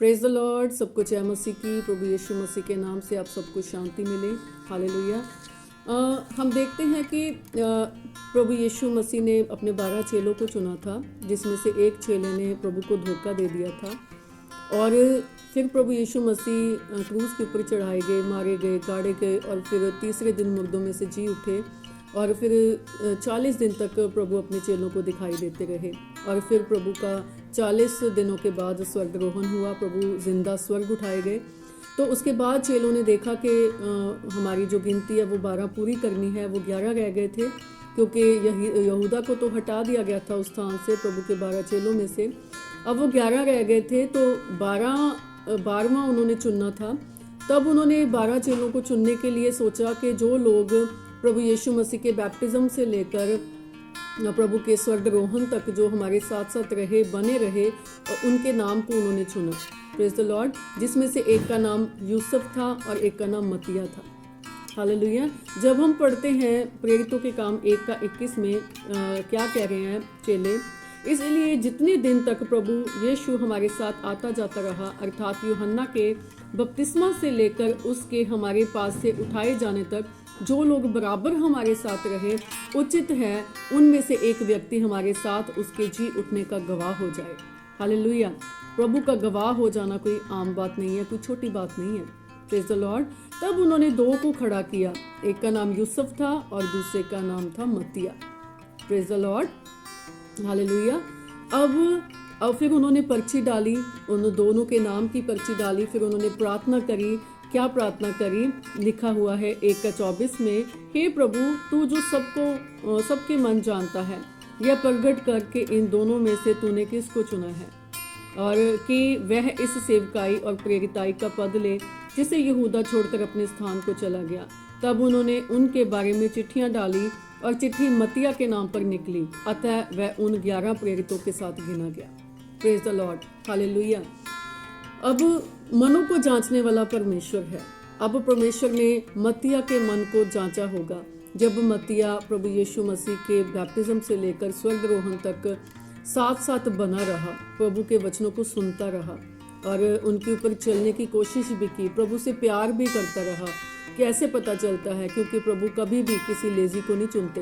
Praise the Lord. सबको जय मसीह की। प्रभु यीशु मसीह के नाम से आप सबको शांति मिले। हालेलुया। हम देखते हैं कि प्रभु यीशु मसीह ने अपने 12 चेलों को चुना था, जिसमें से एक चेले ने प्रभु को धोखा दे दिया था। और फिर प्रभु यीशु मसीह क्रूस के ऊपर चढ़ाए गए, मारे गए, गाड़े गए और फिर तीसरे दिन मुर्दों में से जी उठे। और फिर 40 दिन तक प्रभु अपने चेलों को दिखाई देते रहे। और फिर प्रभु का 40 दिनों के बाद स्वर्गारोहण हुआ, प्रभु जिंदा स्वर्ग उठाए गए। तो उसके बाद चेलों ने देखा कि हमारी जो गिनती है वो 12 पूरी करनी है। वो 11 रह गए थे, क्योंकि यहूदा को तो हटा दिया गया था उस स्थान से, प्रभु के 12 चेलों में से। अब वो 11 रह गए थे, तो 12वां उन्होंने चुनना था। तब उन्होंने 12 चेलों को चुनने के लिए सोचा कि जो लोग प्रभु यीशु मसीह के बैप्टिज्म से लेकर प्रभु के स्वर्गारोहण तक जो हमारे साथ साथ रहे, बने रहे, और उनके नाम को उन्होंने चुना। Praise the Lord. जिसमें से एक का नाम यूसुफ था और एक का नाम मत्तिया था। हालेलुया। जब हम पढ़ते हैं प्रेरितों के काम 1:21 में क्या कह रहे हैं चेले, इसलिए जितने दिन तक प्रभु यीशु हमारे साथ आता जाता रहा, अर्थात यूहन्ना के बपतिस्मा से लेकर उसके हमारे पास से उठाए जाने तक जो लोग बराबर हमारे साथ रहे, उचित है उनमें से एक व्यक्ति हमारे साथ उसके जी उठने का गवाह हो जाए। हालेलुया। प्रभु का गवाह हो जाना कोई आम बात नहीं है, कोई छोटी बात नहीं है। Praise the Lord. तब उन्होंने 2 को खड़ा किया, एक का नाम यूसुफ था और दूसरे का नाम था Matthias. Praise the Lord. Hallelujah. अब फिर उन्होंने पर्ची डाली, उन दोनों के नाम की पर्ची डाली। फिर उन्होंने प्रार्थना करी। क्या प्रार्थना करी? लिखा हुआ है 1:24 में, हे प्रभु, तू जो सबके मन जानता है, यह प्रगट करके इन दोनों में से तूने किसको चुना है, और कि वह इस सेवकाई और प्रेरिताई का पद ले जिसे यहूदा छोड़कर अपने स्थान को चला गया। तब उन्होंने उनके बारे में चिट्ठियां डाली और चिट्ठी मत्तिया के नाम पर निकली, अतः वह उन 11 प्रेरितों के साथ गिना गया। Praise the Lord. हालेलुया। अब मनों को जांचने वाला परमेश्वर है। अब परमेश्वर ने मत्तिया के मन को जांचा होगा। जब मत्तिया प्रभु यीशु मसीह के बैप्टिज्म से लेकर स्वर्गारोहण तक साथ साथ बना रहा, प्रभु के वचनों को सुनता रहा और उनके ऊपर चलने की कोशिश भी की, प्रभु से प्यार भी करता रहा। कैसे पता चलता है? क्योंकि प्रभु कभी भी किसी लेजी को नहीं चुनते।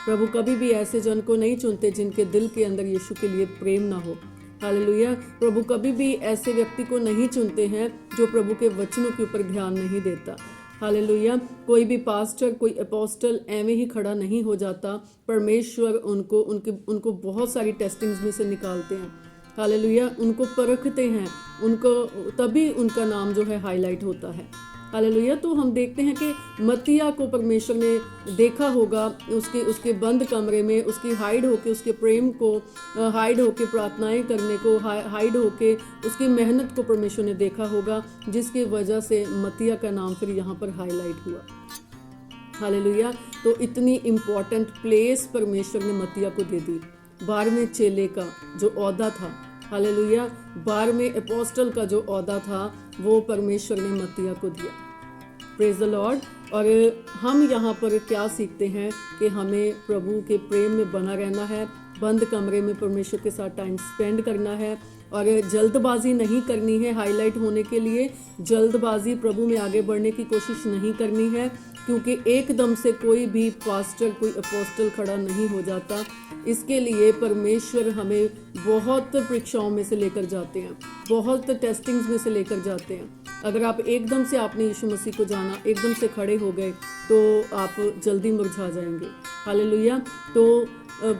प्रभु कभी भी ऐसे जन को नहीं चुनते जिनके दिल के अंदर यीशु के लिए प्रेम ना हो। हालेलुया। प्रभु कभी भी ऐसे व्यक्ति को नहीं चुनते हैं जो प्रभु के वचनों के ऊपर ध्यान नहीं देता। हालेलुया। कोई भी पास्टर, कोई अपोस्टल एवं ही खड़ा नहीं हो जाता। परमेश्वर उनको बहुत सारी टेस्टिंग्स में से निकालते हैं। हालेलुया। उनको परखते हैं, उनको तभी उनका नाम जो है हाईलाइट होता है। हालेलुया। तो हम देखते हैं कि मत्तिया को परमेश्वर ने देखा होगा उसके बंद कमरे में, उसकी हाइड होके, उसके प्रेम को हाइड होके, प्रार्थनाएं करने को हाइड होके, उसकी मेहनत को परमेश्वर ने देखा होगा, जिसकी वजह से मत्तिया का नाम फिर यहाँ पर हाईलाइट हुआ। हालेलुया। तो इतनी इम्पोर्टेंट प्लेस परमेश्वर ने मत्तिया को दे दी। 12वें चेले का जो ओहदा था, हालेलुया, 12वें अपोस्टल का जो ओहदा था, वो परमेश्वर ने मत्तिया को दिया। Praise the Lord. और हम यहाँ पर क्या सीखते हैं कि हमें प्रभु के प्रेम में बना रहना है, बंद कमरे में परमेश्वर के साथ टाइम स्पेंड करना है और जल्दबाजी नहीं करनी है हाईलाइट होने के लिए। जल्दबाजी प्रभु में आगे बढ़ने की कोशिश नहीं करनी है, क्योंकि एकदम से कोई भी पास्टर, कोई अपोस्टल खड़ा नहीं हो जाता। इसके लिए परमेश्वर हमें बहुत परीक्षाओं में से लेकर जाते हैं, बहुत टेस्टिंग्स में से लेकर जाते हैं। अगर आप एकदम से आपने यीशु मसीह को जाना, एकदम से खड़े हो गए, तो आप जल्दी मुरझा जाएंगे। हालेलुया। तो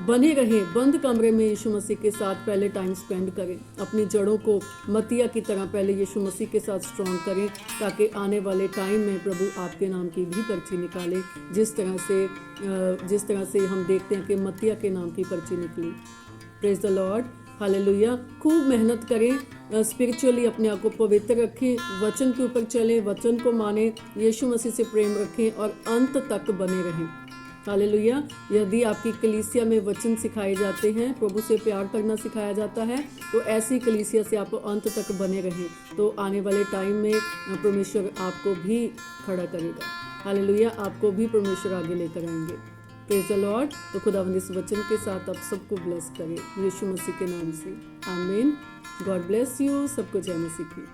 बने रहें बंद कमरे में, यीशु मसीह के साथ पहले टाइम स्पेंड करें। अपनी जड़ों को मत्तिया की तरह पहले यीशु मसीह के साथ स्ट्रॉन्ग करें, ताकि आने वाले टाइम में प्रभु आपके नाम की भी पर्ची निकाले, जिस तरह से हम देखते हैं कि मत्तिया के नाम की पर्ची निकली। Praise the Lord. हालेलुया। खूब मेहनत करें, स्पिरिचुअली अपने आप को पवित्र रखें, वचन के ऊपर चलें, वचन को माने, यीशु मसीह से प्रेम रखें और अंत तक बने रहें। हालेलुया। यदि आपकी कलीसिया में वचन सिखाए जाते हैं, प्रभु से प्यार करना सिखाया जाता है, तो ऐसी कलीसिया से आप अंत तक बने रहें, तो आने वाले टाइम में परमेश्वर आपको भी खड़ा करेगा। हालेलुया। आपको भी परमेश्वर आगे लेकर आएंगे। Praise the Lord. तो खुदावंद इस वचन के साथ आप सबको ब्लेस करे यीशु मसीह के नाम से, आमीन। God bless you. सबको जय मसीह की।